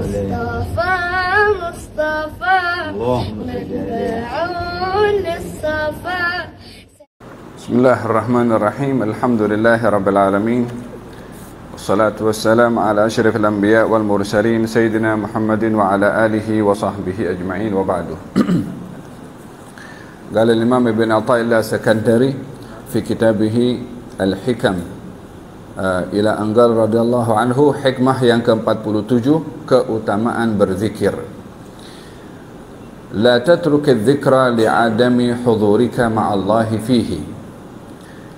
مصطفى مصطفى متبعون للصفا. بسم الله الرحمن الرحيم. الحمد لله رب العالمين والصلاة والسلام على أشرف الأنبياء والمرسلين سيدنا محمد وعلى آله وصحبه أجمعين وبعد. قال الإمام ابن عطاء الله السكندري في كتابه الحكم ila Anggal radhiyallahu anhu, hikmah yang ke-47, keutamaan berzikir. La tatruk adh-dhikra li'adami hudurika ma'allahi fihi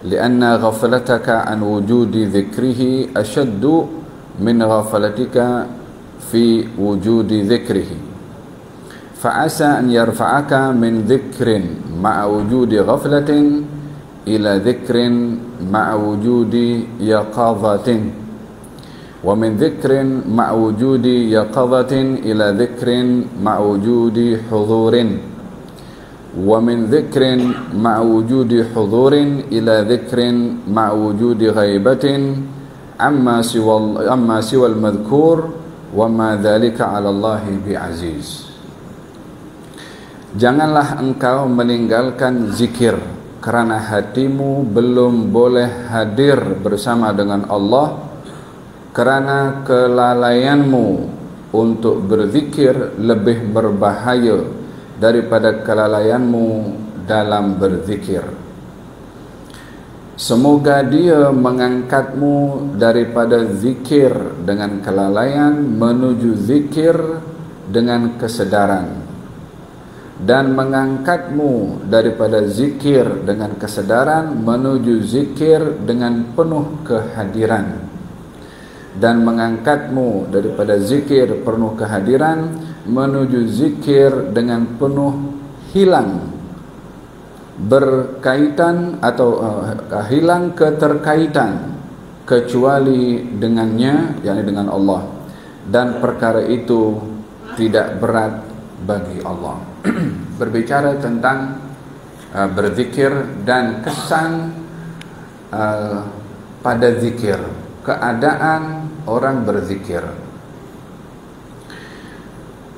li'anna ghaflataka an wujudi dhikrihi ashaddu min ghaflatika fi wujudi dhikrihi fa'asa an yarfa'aka min dhikrin ma'a wujudi ghaflatin ila dhikrin ma'a wujudi yaqadhatin wa min dhikrin ma'a wujudi yaqadhatin ila dhikrin ma'a wujudi hudurin wa min dhikrin ma'a wujudi hudurin ila dhikrin ma'a wujudi ghaibatin amma siwa al-madhkur wa ma dhalika 'ala Allahi bi'aziz. Janganlah engkau meninggalkan zikir kerana hatimu belum boleh hadir bersama dengan Allah, kerana kelalaianmu untuk berzikir lebih berbahaya daripada kelalaianmu dalam berzikir. Semoga Dia mengangkatmu daripada zikir dengan kelalaian menuju zikir dengan kesedaran, dan mengangkatmu daripada zikir dengan kesedaran menuju zikir dengan penuh kehadiran, dan mengangkatmu daripada zikir penuh kehadiran menuju zikir dengan penuh hilang berkaitan atau hilang keterkaitan kecuali dengannya, yakni dengan Allah, dan perkara itu tidak berat bagi Allah. Berbicara tentang berzikir dan kesan pada zikir, keadaan orang berzikir.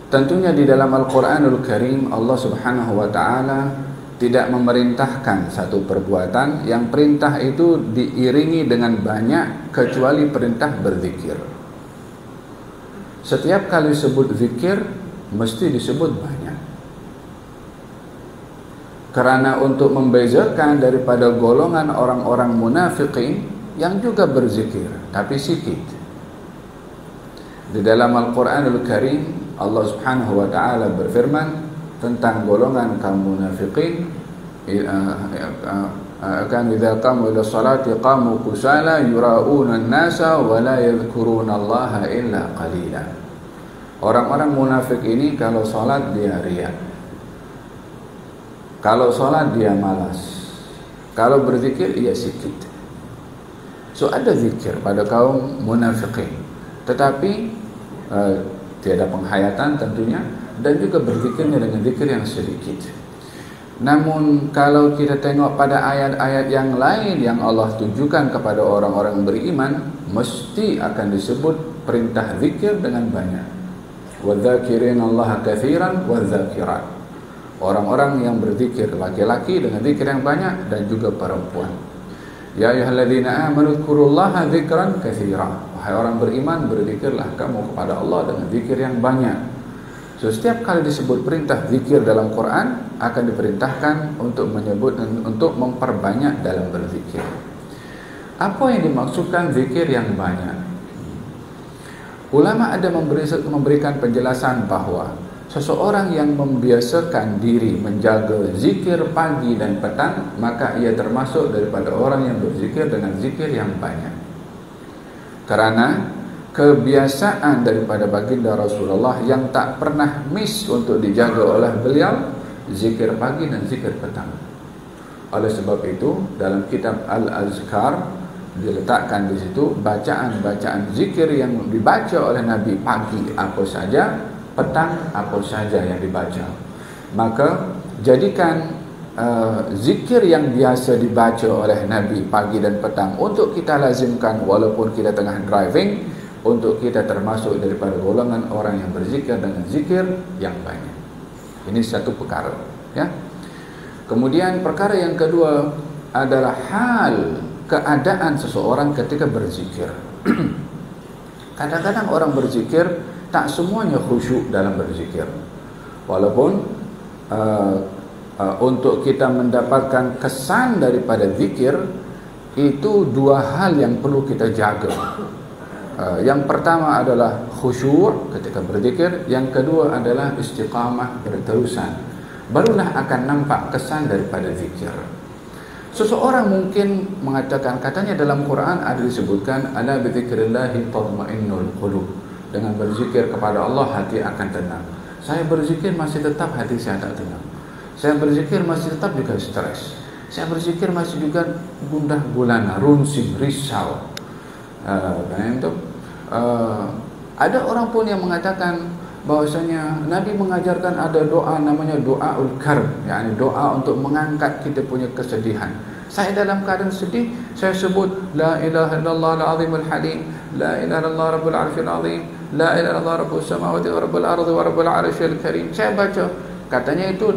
Tentunya di dalam Al-Quranul Karim Allah Subhanahu wa ta'ala tidak memerintahkan satu perbuatan yang perintah itu diiringi dengan banyak kecuali perintah berzikir. Setiap kali sebut zikir mesti disebut banyak, kerana untuk membezakan daripada golongan orang-orang munafiqin yang juga berzikir tapi sikit. Di dalam Al-Quranul Karim Allah Subhanahu wa ta'ala berfirman tentang golongan kaum munafiqin, kan idza qamu ila salati qamu kusala yura'una an-nasa wa la yadhkuruna Allaha illa qalila. Orang-orang munafik ini kalau salat dia riak, kalau salat dia malas, kalau berzikir ia sikit. So ada zikir pada kaum munafikin, tetapi tiada penghayatan tentunya, dan juga berzikirnya dengan zikir yang sedikit. Namun kalau kita tengok pada ayat-ayat yang lain yang Allah tujukan kepada orang-orang beriman, mesti akan disebut perintah zikir dengan banyak. وَالذَّاكِرِينَ اللَّهَ كَثِيرًا وَالذَّاكِرَاتِ. Orang-orang yang berzikir, laki-laki dengan zikir yang banyak dan juga perempuan. Ya ayyuhalladzina amanu dzkurullaha dzikran katsiran. Wahai orang beriman, berzikirlah kamu kepada Allah dengan zikir yang banyak. So setiap kali disebut perintah zikir dalam Quran akan diperintahkan untuk menyebut dan untuk memperbanyak dalam berzikir. Apa yang dimaksudkan zikir yang banyak? Ulama ada memberikan penjelasan bahawa seseorang yang membiasakan diri menjaga zikir pagi dan petang, maka ia termasuk daripada orang yang berzikir dengan zikir yang banyak. Kerana kebiasaan daripada baginda Rasulullah yang tak pernah miss untuk dijaga oleh beliau, zikir pagi dan zikir petang. Oleh sebab itu dalam kitab Al-Azkar diletakkan di situ bacaan-bacaan zikir yang dibaca oleh Nabi pagi apa saja, petang apa saja yang dibaca. Maka jadikan zikir yang biasa dibaca oleh Nabi pagi dan petang untuk kita lazimkan walaupun kita tengah driving, untuk kita termasuk daripada golongan orang yang berzikir dengan zikir yang banyak. Ini satu perkara, ya. Kemudian perkara yang kedua adalah hal keadaan seseorang ketika berzikir. Kadang-kadang orang berzikir tak semuanya khusyuk dalam berzikir. Walaupun untuk kita mendapatkan kesan daripada zikir, itu dua hal yang perlu kita jaga. Yang pertama adalah khusyuk ketika berzikir, yang kedua adalah istiqamah, berterusan. Barulah akan nampak kesan daripada zikir. Seseorang mungkin mengatakan, katanya dalam Quran ada disebutkan, ala bizikrillahi tatma'innul qulub. Dengan berzikir kepada Allah hati akan tenang. Saya berzikir masih tetap hati saya tak tenang. Saya berzikir masih tetap juga stres. Saya berzikir masih juga gundah gulana, runsing, risau. Ada orang pun yang mengatakan bahwasanya Nabi mengajarkan ada doa namanya doaul karb, yakni doa untuk mengangkat kita punya kesedihan. Saya dalam keadaan sedih, saya sebut la ilaha illallah al-azimul halim, la ilaha illallah rabbul arsyil azim, la ilaha illallah rabbus samawati wa rabbul ardi wa rabbul arsyil karim. Saya baca, katanya itu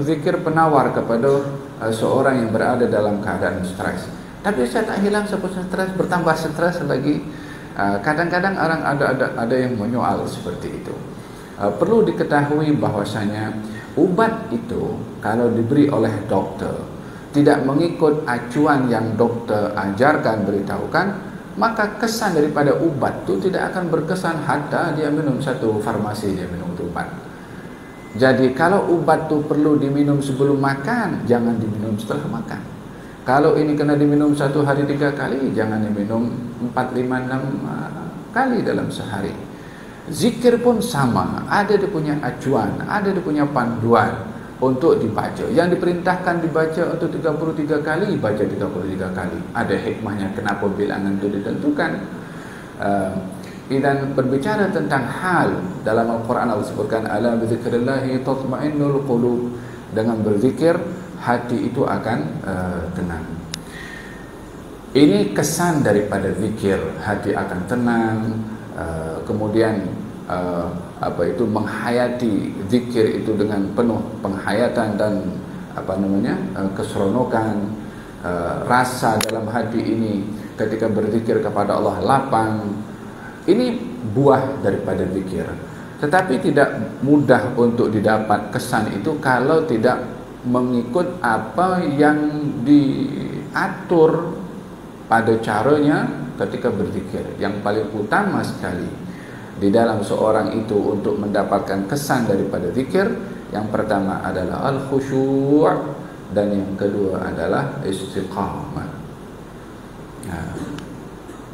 zikir penawar kepada seorang yang berada dalam keadaan stres. Tapi saya tak hilang seperti stres, bertambah stres lagi. Kadang-kadang orang ada yang menyoal seperti itu. Perlu diketahui bahwasanya ubat itu kalau diberi oleh doktor tidak mengikut acuan yang doktor ajarkan, beritahukan, maka kesan daripada ubat itu tidak akan berkesan hatta dia minum satu farmasi, dia minum obat. Jadi kalau ubat itu perlu diminum sebelum makan, jangan diminum setelah makan. Kalau ini kena diminum 1 hari 3 kali, jangan diminum 4, 5, 6 kali dalam sehari. Zikir pun sama, ada dia punya acuan, ada dia punya panduan untuk dibaca. Yang diperintahkan dibaca untuk 33 kali, baca 33 kali. Ada hikmahnya kenapa bilangan itu ditentukan. Dan berbicara tentang hal dalam Al-Quran Allah sebutkan ala bizikrillahi tatma'innul qulub. Dengan berzikir hati itu akan tenang. Ini kesan daripada zikir, hati akan tenang. Kemudian menghayati zikir itu dengan penuh penghayatan dan keseronokan. Rasa dalam hati ini ketika berzikir kepada Allah lapang. Ini buah daripada zikir. Tetapi tidak mudah untuk didapat kesan itu kalau tidak mengikut apa yang diatur pada caranya ketika berzikir. Yang paling utama sekali di dalam seorang itu untuk mendapatkan kesan daripada zikir, yang pertama adalah al-khusyu' dan yang kedua adalah istiqamah.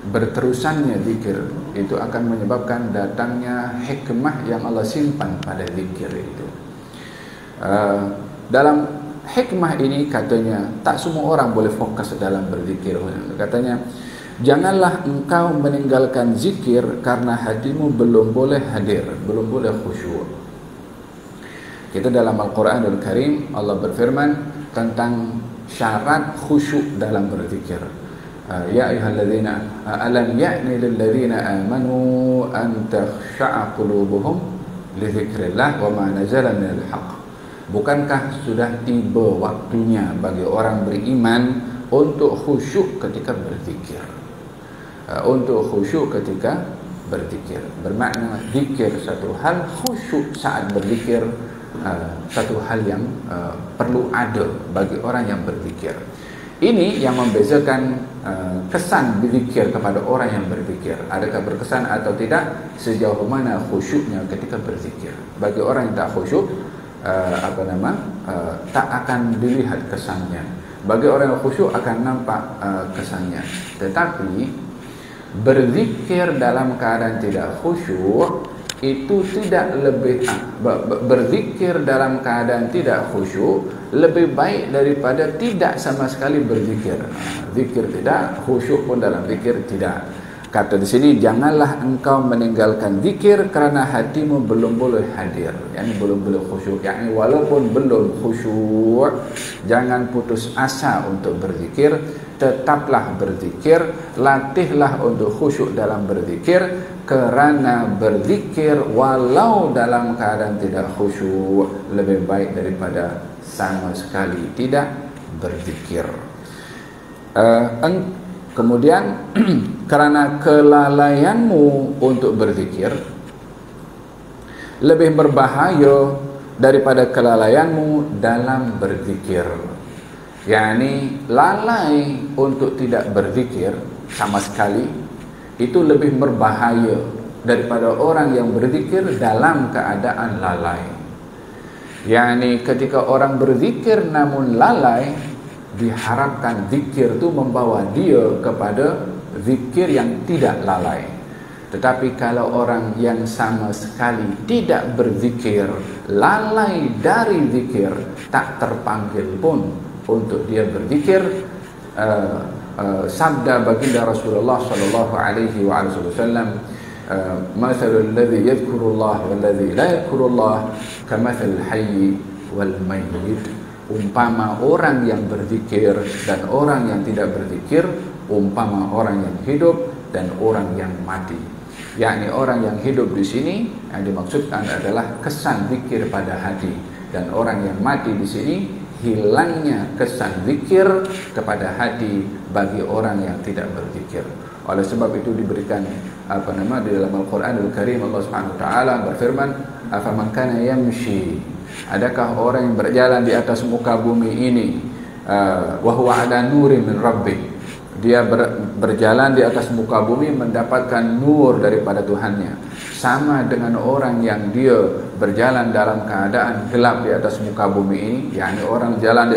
Berterusannya zikir itu akan menyebabkan datangnya hikmah yang Allah simpan pada zikir itu. Dalam hikmah ini katanya tak semua orang boleh fokus dalam berzikir. Katanya janganlah engkau meninggalkan zikir karena hatimu belum boleh hadir, belum boleh khusyuk. Kita dalam Al-Quranul Karim Allah berfirman tentang syarat khusyuk dalam berzikir. Ya ayyuhalladzina alam ya'ni lilladzina amanu an takhsha'a qulubuhum li dzikrillah wa ma nazala minal haqq. Bukankah sudah tiba waktunya bagi orang beriman untuk khusyuk ketika berzikir? Untuk khusyuk ketika berzikir bermakna zikir satu hal, khusyuk saat berzikir satu hal yang perlu ada bagi orang yang berzikir. Ini yang membezakan kesan berzikir kepada orang yang berzikir. Adakah berkesan atau tidak, sejauh mana khusyuknya ketika berzikir. Bagi orang yang tak khusyuk, tak akan dilihat kesannya. Bagi orang yang khusyuk akan nampak kesannya. Tetapi berzikir dalam keadaan tidak khusyuk itu tidak lebih berzikir dalam keadaan tidak khusyuk lebih baik daripada tidak sama sekali berzikir. Zikir tidak, khusyuk pun dalam zikir tidak. Kata di sini, janganlah engkau meninggalkan zikir kerana hatimu belum boleh hadir, yakni belum boleh khusyuk, yakni walaupun belum khusyuk, jangan putus asa untuk berzikir tetaplah berzikir, latihlah untuk khusyuk dalam berzikir, kerana berzikir walau dalam keadaan tidak khusyuk lebih baik daripada sama sekali tidak berzikir. Kemudian kerana kelalaianmu untuk berzikir lebih berbahaya daripada kelalaianmu dalam berzikir. yakni lalai untuk tidak berzikir sama sekali itu lebih berbahaya daripada orang yang berzikir dalam keadaan lalai. Yakni ketika orang berzikir namun lalai, diharapkan zikir itu membawa dia kepada zikir yang tidak lalai. Tetapi kalau orang yang sama sekali tidak berzikir, lalai dari zikir, tak terpanggil pun untuk dia berzikir. Sabda baginda Rasulullah sallallahu alaihi wasallam, "Mathalul ladzi yadhkurullah wal ladzi la yadhkurullah kamathal hayy wal mayyit." Umpama orang yang berzikir dan orang yang tidak berzikir, umpama orang yang hidup dan orang yang mati. Yakni orang yang hidup di sini yang dimaksudkan adalah kesan zikir pada hati, dan orang yang mati di sini hilangnya kesan zikir kepada hati bagi orang yang tidak berzikir. Oleh sebab itu diberikan di dalam Al-Qur'anul Karim, Allah Subhanahu wa taala berfirman, "Afaman kana yamshi," adakah orang yang berjalan di atas muka bumi ini, wa huwa ala nurin min rabbih, dia berjalan di atas muka bumi mendapatkan nur daripada Tuhannya, sama dengan orang yang dia berjalan dalam keadaan gelap di atas muka bumi ini. yakni orang jalan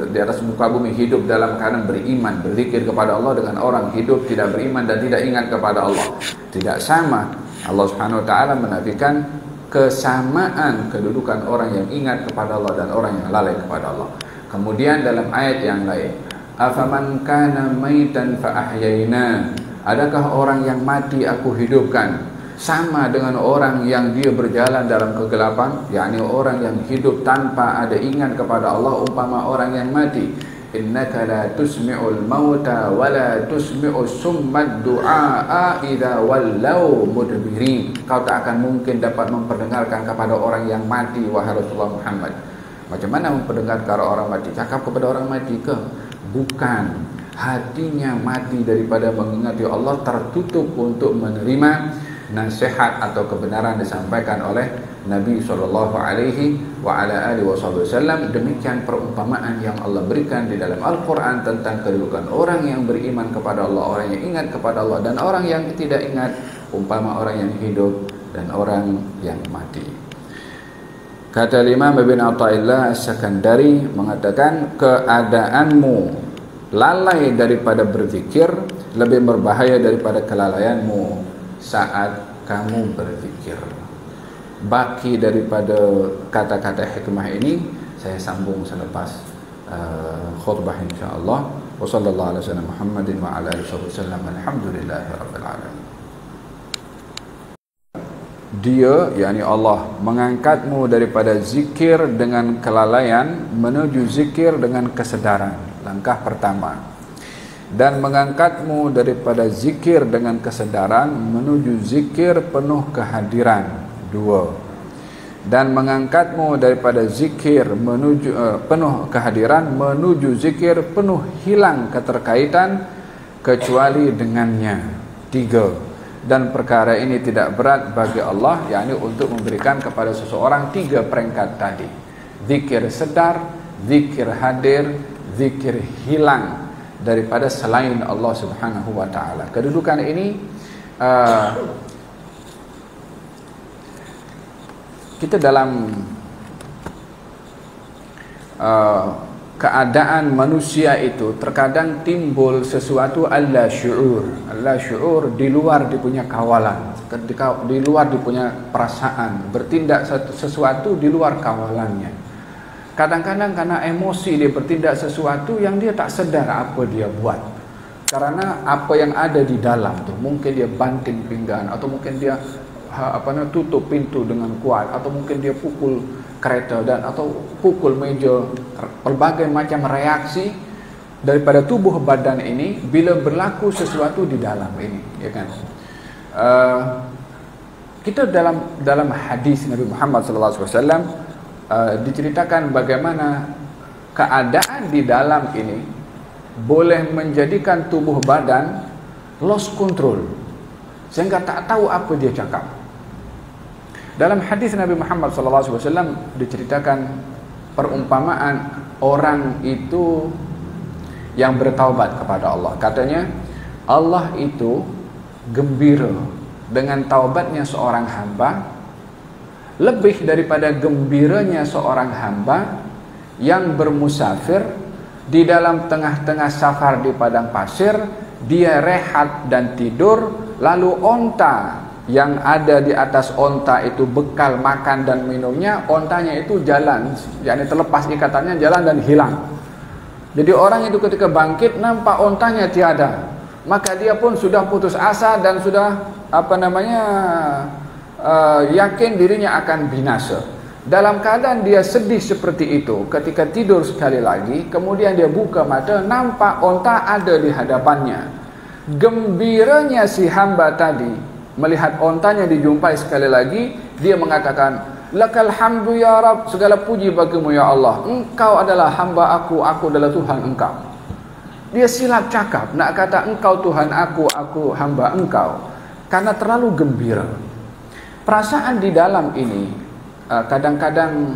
di atas muka bumi hidup dalam keadaan beriman, berzikir kepada Allah, dengan orang hidup tidak beriman dan tidak ingat kepada Allah. Tidak sama. Allah Subhanahu wa taala menafikan kesamaan kedudukan orang yang ingat kepada Allah dan orang yang lalai kepada Allah. Kemudian dalam ayat yang lain, "Afaman kana maitan fa ahyayna," adakah orang yang mati aku hidupkan, sama dengan orang yang dia berjalan dalam kegelapan, yakni orang yang hidup tanpa ada ingat kepada Allah, umpama orang yang mati. "Innaka la tusmi'ul mauta wa la tusmi'us summad du'a idza wallau mudbirin." Kau tak akan mungkin dapat memperdengarkan kepada orang yang mati, wahai Rasulullah Muhammad. Macam mana memperdengarkan orang mati? Cakap kepada orang mati ke? Bukan. Hatinya mati daripada mengingati Allah, tertutup untuk menerima nasihat atau kebenaran disampaikan oleh Nabi SAW. Demikian perumpamaan yang Allah berikan di dalam Al-Quran tentang kedudukan orang yang beriman kepada Allah, orang yang ingat kepada Allah, dan orang yang tidak ingat, umpama orang yang hidup dan orang yang mati. Kata Imam Ibn Athaillah As-Sakandari mengatakan, keadaanmu lalai daripada berzikir lebih berbahaya daripada kelalaianmu saat kamu berzikir. Baki daripada kata-kata hikmah ini saya sambung selepas khutbah insya-Allah. Wa sallallahu alaihi wasallam Muhammadin wa ala alihi wasallam. Alhamdulillahirabbil alamin. Dia, yakni Allah, mengangkatmu daripada zikir dengan kelalaian menuju zikir dengan kesedaran. Langkah pertama. Dan mengangkatmu daripada zikir dengan kesedaran menuju zikir penuh kehadiran. 2. Dan mengangkatmu daripada zikir menuju penuh kehadiran menuju zikir penuh hilang keterkaitan kecuali dengannya. 3. Dan perkara ini tidak berat bagi Allah, yakni untuk memberikan kepada seseorang 3 peringkat tadi: zikir sedar, zikir hadir, zikir hilang daripada selain Allah Subhanahu wa taala. Kedudukan ini kita dalam keadaan manusia itu terkadang timbul sesuatu alla syu'ur di luar dia punya kawalan, di luar dia punya perasaan, bertindak sesuatu di luar kawalannya. Kadang-kadang karena emosi dia bertindak sesuatu yang dia tak sedar apa dia buat. Karena apa yang ada di dalam tu, mungkin dia banting pinggan, atau mungkin dia tutup pintu dengan kuat, atau mungkin dia pukul kereta, dan atau pukul meja, berbagai macam reaksi daripada tubuh badan ini bila berlaku sesuatu di dalam ini, ya kan? Kita dalam hadis Nabi Muhammad SAW diceritakan bagaimana keadaan di dalam ini boleh menjadikan tubuh badan lost control sehingga tak tahu apa dia cakap. Dalam hadis Nabi Muhammad SAW diceritakan perumpamaan orang itu yang bertaubat kepada Allah. Katanya Allah itu gembira dengan taubatnya seorang hamba lebih daripada gembiranya seorang hamba yang bermusafir di dalam tengah-tengah safar di padang pasir. Dia rehat dan tidur, lalu onta yang ada di atas onta itu bekal makan dan minumnya, ontanya itu jalan, yakni terlepas ikatannya, jalan dan hilang. Jadi orang itu ketika bangkit nampak ontanya tiada, maka dia pun sudah putus asa dan sudah yakin dirinya akan binasa. Dalam keadaan dia sedih seperti itu, ketika tidur sekali lagi, kemudian dia buka mata, nampak onta ada di hadapannya. Gembiranya si hamba tadi melihat ontanya dijumpai sekali lagi, dia mengatakan, lakal hamdu ya Rabb, segala puji bagimu ya Allah, engkau adalah hamba aku adalah Tuhan engkau. Dia silap cakap nak kata engkau Tuhan aku hamba engkau, karena terlalu gembira. Perasaan di dalam ini kadang-kadang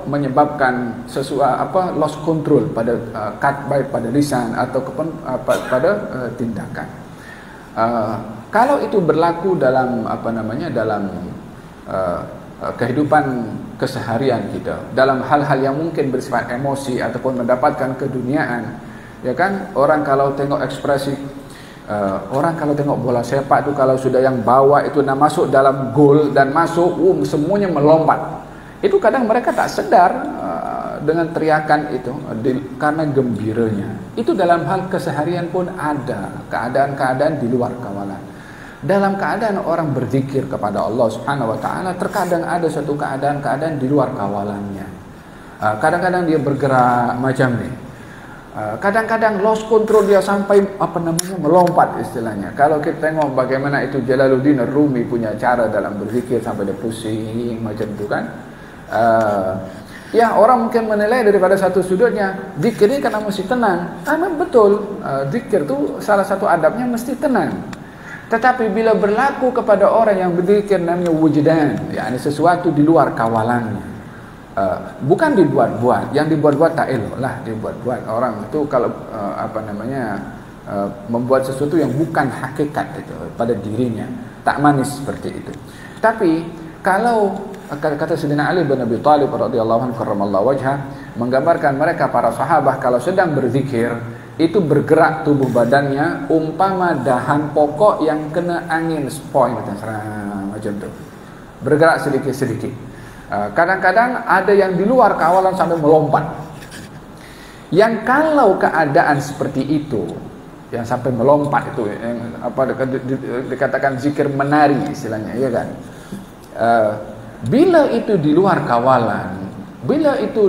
menyebabkan sesuatu lost control pada baik pada lisan atau pada tindakan. Kalau itu berlaku dalam kehidupan keseharian kita, dalam hal-hal yang mungkin bersifat emosi ataupun mendapatkan keduniaan, ya kan? Orang kalau tengok ekspresi orang kalau tengok bola sepak tu, kalau sudah yang bawa itu nak masuk dalam gol dan masuk, semuanya melompat. Itu kadang mereka tak sedar dengan teriakan itu karena gembiranya. Itu dalam hal keseharian pun ada keadaan-keadaan di luar kawalan. Dalam keadaan orang berzikir kepada Allah Subhanahu wa taala, terkadang ada satu keadaan-keadaan di luar kawalannya. Kadang-kadang dia bergerak macam ni. Kadang-kadang lost control dia sampai melompat istilahnya. Kalau kita tengok bagaimana itu Jalaluddin Rumi punya cara dalam berzikir sampai dia pusing macam tu kan. Ya, orang mungkin menilai daripada satu sudutnya, zikir ini karena mesti tenang. Memang betul, zikir tu salah satu adabnya mesti tenang. Tetapi bila berlaku kepada orang yang berzikir namanya wujdan, yakni sesuatu di luar kawalannya, bukan dibuat-buat. Yang dibuat-buat tak elok lah dibuat-buat. Orang itu kalau membuat sesuatu yang bukan hakikat itu pada dirinya, tak manis seperti itu. Tapi kalau kata Sayyidina Ali bin Abi Thalib radhiyallahu anhu karramallahu wajhah, menggambarkan mereka para sahabat kalau sedang berzikir itu bergerak tubuh badannya umpama dahan pokok yang kena angin sepoi macam tu, bergerak sedikit-sedikit. Kadang-kadang ada yang di luar kawalan sampai melompat. Yang kalau keadaan seperti itu, yang sampai melompat itu, yang dikatakan zikir menari istilahnya, ya kan? Bila itu di luar kawalan, bila itu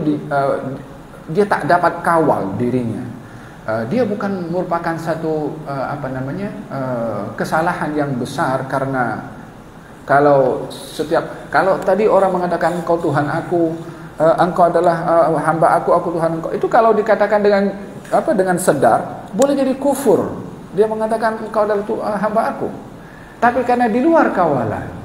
dia tak dapat kawal dirinya, dia bukan merupakan satu kesalahan yang besar. Karena kalau tadi orang mengatakan engkau Tuhan aku, engkau adalah hamba aku Tuhan engkau, itu kalau dikatakan dengan sedar boleh jadi kufur. Dia mengatakan engkau adalah hamba aku, tapi karena di luar kawalan,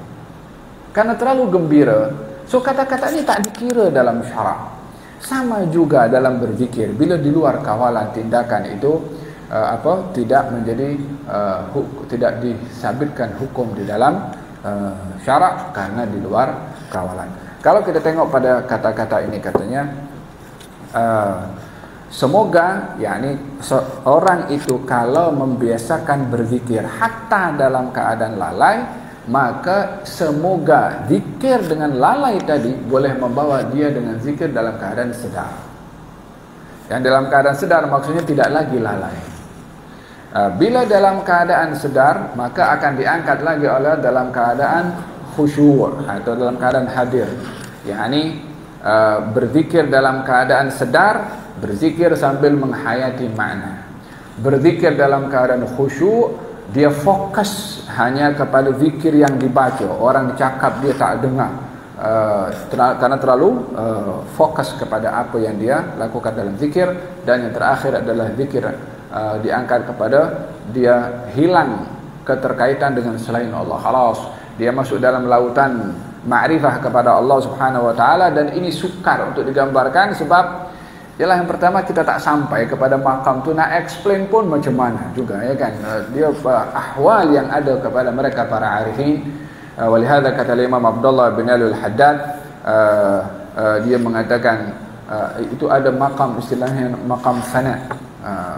karena terlalu gembira, so kata-kata ini tak dikira dalam syarak. Sama juga dalam berzikir, bila di luar kawalan tindakan itu tidak menjadi tidak disabitkan hukum di dalam syarak karena di luar kawalan. Kalau kita tengok pada kata-kata ini, katanya semoga yakni seorang itu kalau membiasakan berzikir hatta dalam keadaan lalai, maka semoga zikir dengan lalai tadi boleh membawa dia dengan zikir dalam keadaan sedar. Yang dalam keadaan sedar maksudnya tidak lagi lalai. Bila dalam keadaan sedar, maka akan diangkat lagi oleh dalam keadaan khusyuk atau dalam keadaan hadir. Yakni berzikir dalam keadaan sedar berzikir sambil menghayati makna. Berzikir dalam keadaan khusyuk, dia fokus hanya kepada zikir yang dibaca. Orang cakap dia tak dengar, karena terlalu fokus kepada apa yang dia lakukan dalam zikir. Dan yang terakhir adalah zikir diangkat kepada dia hilang keterkaitan dengan selain Allah. Khalas, dia masuk dalam lautan ma'rifah kepada Allah Subhanahu wa taala. Dan ini sukar untuk digambarkan, sebab ialah yang pertama kita tak sampai kepada makam tu, nak explain pun macam mana juga, ya kan. Dia ahwal yang ada kepada mereka para arifin. Walihada kata Imam Abdullah bin Al-Haddad, dia mengatakan itu ada makam, istilahnya makam fana.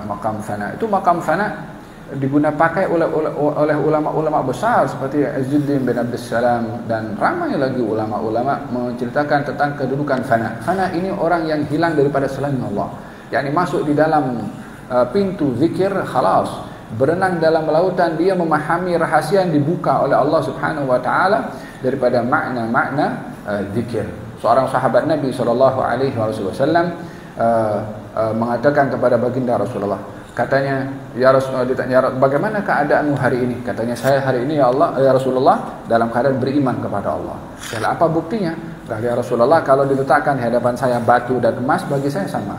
Makam fana itu, makam fana diguna pakai oleh ulama-ulama besar seperti Izzuddin bin Abdus Salam, dan ramai lagi ulama-ulama menceritakan tentang kedudukan fana. Fana ini orang yang hilang daripada selain Allah, yakni masuk di dalam pintu zikir, khalas, berenang dalam lautan, dia memahami rahasia yang dibuka oleh Allah Subhanahu wa taala daripada makna-makna zikir. Seorang sahabat Nabi SAW mengatakan kepada baginda Rasulullah, katanya, ya Rasulullah, ditanya, bagaimana keadaanmu hari ini? Katanya, saya hari ini ya Allah, ya Rasulullah, dalam keadaan beriman kepada Allah. Dan apa buktinya? Ya Rasulullah, kalau diletakkan di hadapan saya batu dan emas, bagi saya sama.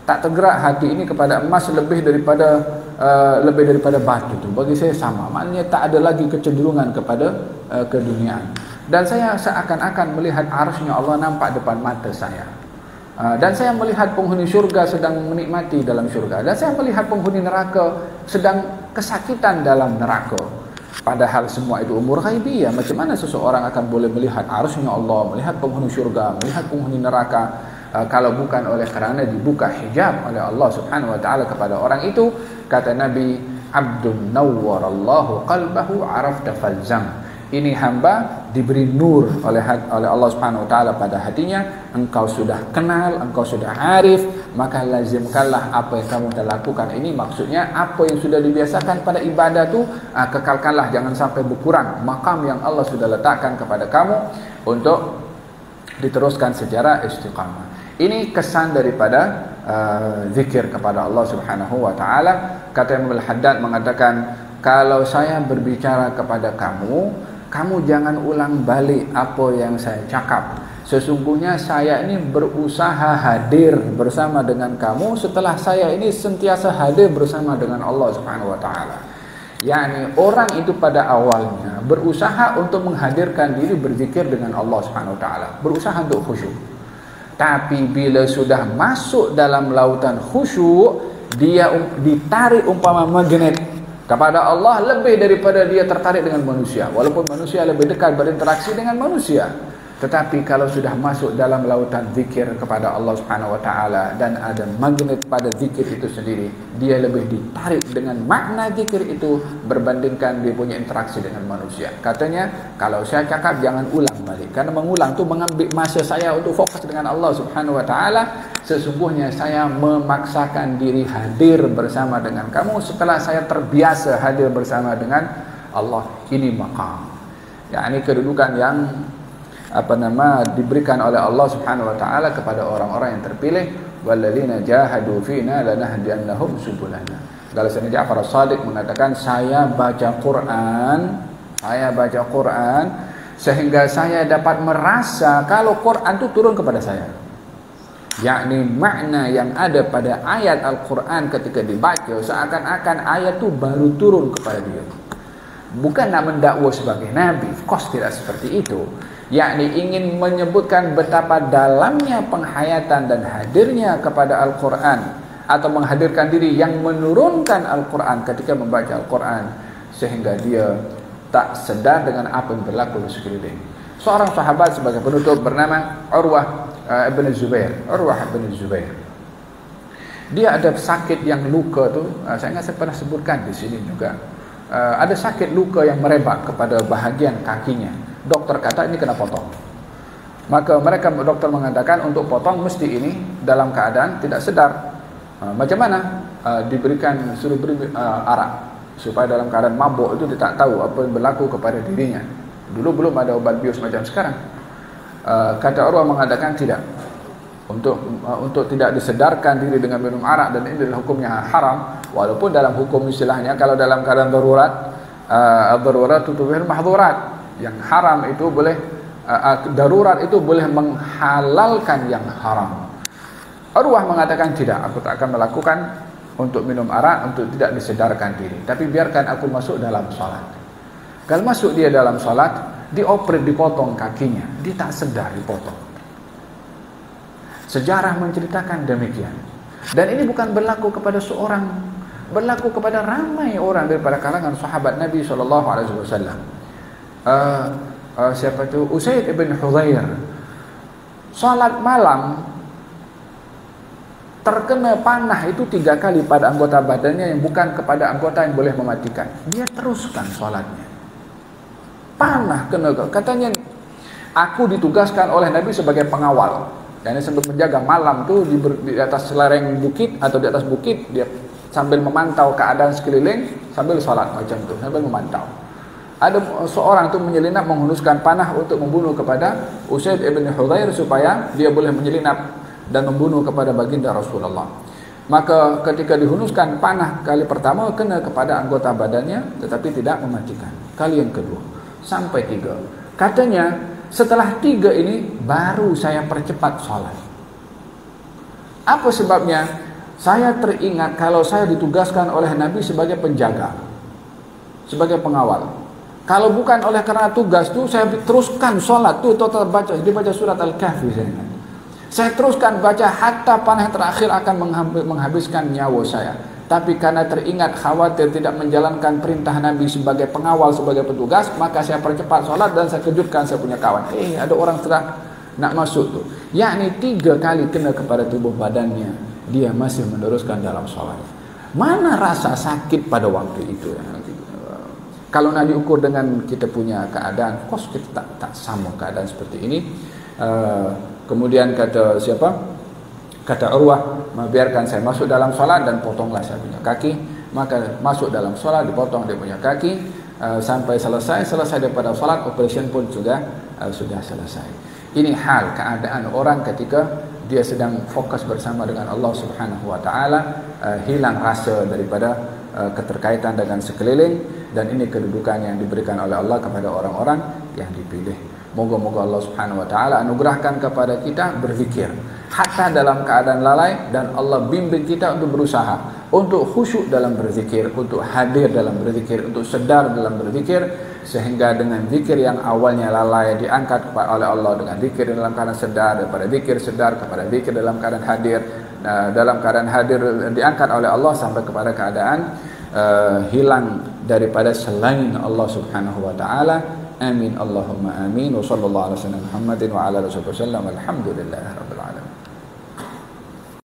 Tak tergerak hati ini kepada emas lebih daripada batu itu. Bagi saya sama. Maknanya tak ada lagi kecenderungan kepada keduniaan. Dan saya seakan-akan melihat arsy-Nya Allah nampak depan mata saya. Dan saya melihat penghuni syurga sedang menikmati dalam syurga, dan saya melihat penghuni neraka sedang kesakitan dalam neraka. Padahal semua itu umur ghaibiyah. Macam mana seseorang akan boleh melihat arsy-Nya Allah, melihat penghuni syurga, melihat penghuni neraka, kalau bukan oleh kerana dibuka hijab oleh Allah Subhanahu wa taala kepada orang itu. Kata Nabi, Abdun nawwarallahu qalbahu arafta falzam. Ini hamba diberi nur oleh Allah Subhanahu wa taala pada hatinya. Engkau sudah kenal, engkau sudah arif, maka lazimkanlah apa yang kamu telah lakukan ini. Maksudnya apa yang sudah dibiasakan pada ibadah tu, kekalkanlah, jangan sampai berkurang. Makam yang Allah sudah letakkan kepada kamu untuk diteruskan secara istiqamah. Ini kesan daripada zikir kepada Allah Subhanahu wa taala. Kata Imam Al-Haddad mengatakan, kalau saya berbicara kepada kamu, kamu jangan ulang balik apa yang saya cakap. Sesungguhnya saya ini berusaha hadir bersama dengan kamu setelah saya ini sentiasa hadir bersama dengan Allah Subhanahu wa taala. yakni orang itu pada awalnya berusaha untuk menghadirkan diri berzikir dengan Allah Subhanahu wa taala, berusaha untuk khusyuk. Tapi bila sudah masuk dalam lautan khusyuk, dia ditarik umpama magnet kepada Allah lebih daripada dia tertarik dengan manusia. Walaupun manusia lebih dekat berinteraksi dengan manusia, tetapi kalau sudah masuk dalam lautan zikir kepada Allah Subhanahu wa taala dan ada magnet pada zikir itu sendiri, dia lebih ditarik dengan makna zikir itu berbandingkan dia punya interaksi dengan manusia. Katanya, kalau saya cakap jangan ulang balik, karena mengulang tu mengambil masa saya untuk fokus dengan Allah Subhanahu wa taala. Sesungguhnya saya memaksakan diri hadir bersama dengan kamu setelah saya terbiasa hadir bersama dengan Allah. Ini maqam, yakni kedudukan yang diberikan oleh Allah Subhanahu wa taala kepada orang-orang yang terpilih. Walladzina jahadu fina lanahdiyannahum subulana. Kalau Sayyidina Ja'far As-Shadiq mengatakan, saya baca Quran sehingga saya dapat merasa kalau Quran itu turun kepada saya, yakni makna yang ada pada ayat Al-Quran ketika dibaca seakan-akan ayat itu baru turun kepada dia. Bukan nak mendakwa sebagai Nabi, of course tidak seperti itu, yakni ingin menyebutkan betapa dalamnya penghayatan dan hadirnya kepada Al-Quran, atau menghadirkan diri yang menurunkan Al-Quran ketika membaca Al-Quran, sehingga dia tak sedar dengan apa yang berlaku di sekeliling. Seorang sahabat sebagai penutup bernama Urwah bin Zubair. Dia ada sakit yang luka tu, saya ingat saya pernah sebutkan di sini juga. Ada sakit luka yang merebak kepada bahagian kakinya. Doktor kata ini kena potong. Maka doktor mengatakan untuk potong mesti ini dalam keadaan tidak sedar. Macam mana? Suruh beri arak supaya dalam keadaan mabuk itu dia tak tahu apa yang berlaku kepada dirinya. Dulu belum ada obat bius macam sekarang. Kata Urwah mengatakan tidak. untuk tidak disedarkan diri dengan minum arak, dan ini adalah hukumnya haram, walaupun dalam hukum istilahnya kalau dalam keadaan darurat, darurat tutubihul mahdhurat, yang haram itu boleh, darurat itu boleh menghalalkan yang haram. Urwah mengatakan tidak, aku tak akan melakukan untuk minum arak untuk tidak disedarkan diri, tapi biarkan aku masuk dalam salat. Kalau masuk dia dalam salat, dioperate, dipotong kakinya, dia tak sedar dipotong. Sejarah menceritakan demikian. Dan ini bukan berlaku kepada seorang, berlaku kepada ramai orang daripada kalangan sahabat Nabi SAW. Siapa itu? Usaid ibn Hudhair. Salat malam terkena panah itu 3 kali pada anggota badannya yang bukan kepada anggota yang boleh mematikan. Dia teruskan salatnya. Panah kena, katanya, aku ditugaskan oleh Nabi sebagai pengawal. Dan sambil menjaga malam tu di atas lereng bukit atau di atas bukit, dia sambil memantau keadaan sekeliling sambil salat macam tu, sambil memantau. Ada seorang tu menyelinap menghunuskan panah untuk membunuh kepada Usaid ibn Hudhair supaya dia boleh menyelinap dan membunuh kepada baginda Rasulullah. Maka ketika dihunuskan panah kali pertama kena kepada anggota badannya tetapi tidak mematikan. Kali yang kedua sampai 3. Katanya setelah 3 ini baru saya percepat salat. Apa sebabnya? Saya teringat kalau saya ditugaskan oleh Nabi sebagai penjaga, sebagai pengawal. Kalau bukan oleh karena tugas tu, saya teruskan salat tu, total baca, dibaca surat Al-Kahfi saya teruskan baca hatta panah terakhir akan menghabiskan nyawa saya. Tapi karena teringat khawatir tidak menjalankan perintah Nabi sebagai pengawal, sebagai petugas, maka saya percepat salat dan saya kejutkan saya punya kawan. Ada orang sudah nak masuk tu. Yakni 3 kali kena kepada tubuh badannya, dia masih meneruskan dalam salat. Mana rasa sakit pada waktu itu? Kalau nak diukur dengan kita punya keadaan, of course kita tak sama keadaan seperti ini. Kemudian kata siapa? Kata Urwah, biarkan saya masuk dalam solat dan potonglah saya punya kaki. Maka masuk dalam solat, dipotong dia punya kaki sampai selesai daripada solat, operation pun sudah selesai. Ini hal keadaan orang ketika dia sedang fokus bersama dengan Allah Subhanahu wa taala, hilang rasa daripada keterkaitan dengan sekeliling, dan ini kedudukan yang diberikan oleh Allah kepada orang-orang yang dipilih. Moga-moga Allah Subhanahu wa taala anugerahkan kepada kita berzikir hatta dalam keadaan lalai, dan Allah bimbing kita untuk berusaha untuk khusyuk dalam berzikir, untuk hadir dalam berzikir, untuk sedar dalam berzikir, sehingga dengan zikir yang awalnya lalai diangkat oleh Allah dengan zikir dalam keadaan sedar, daripada zikir sedar kepada zikir dalam keadaan hadir, dalam keadaan hadir diangkat oleh Allah sampai kepada keadaan hilang daripada selain Allah Subhanahu wa taala. Amin Allahumma amin. Wa sallallahu alaihi wasallam Muhammadin wa ala alihi wasallam. Alhamdulillahirabbil alamin.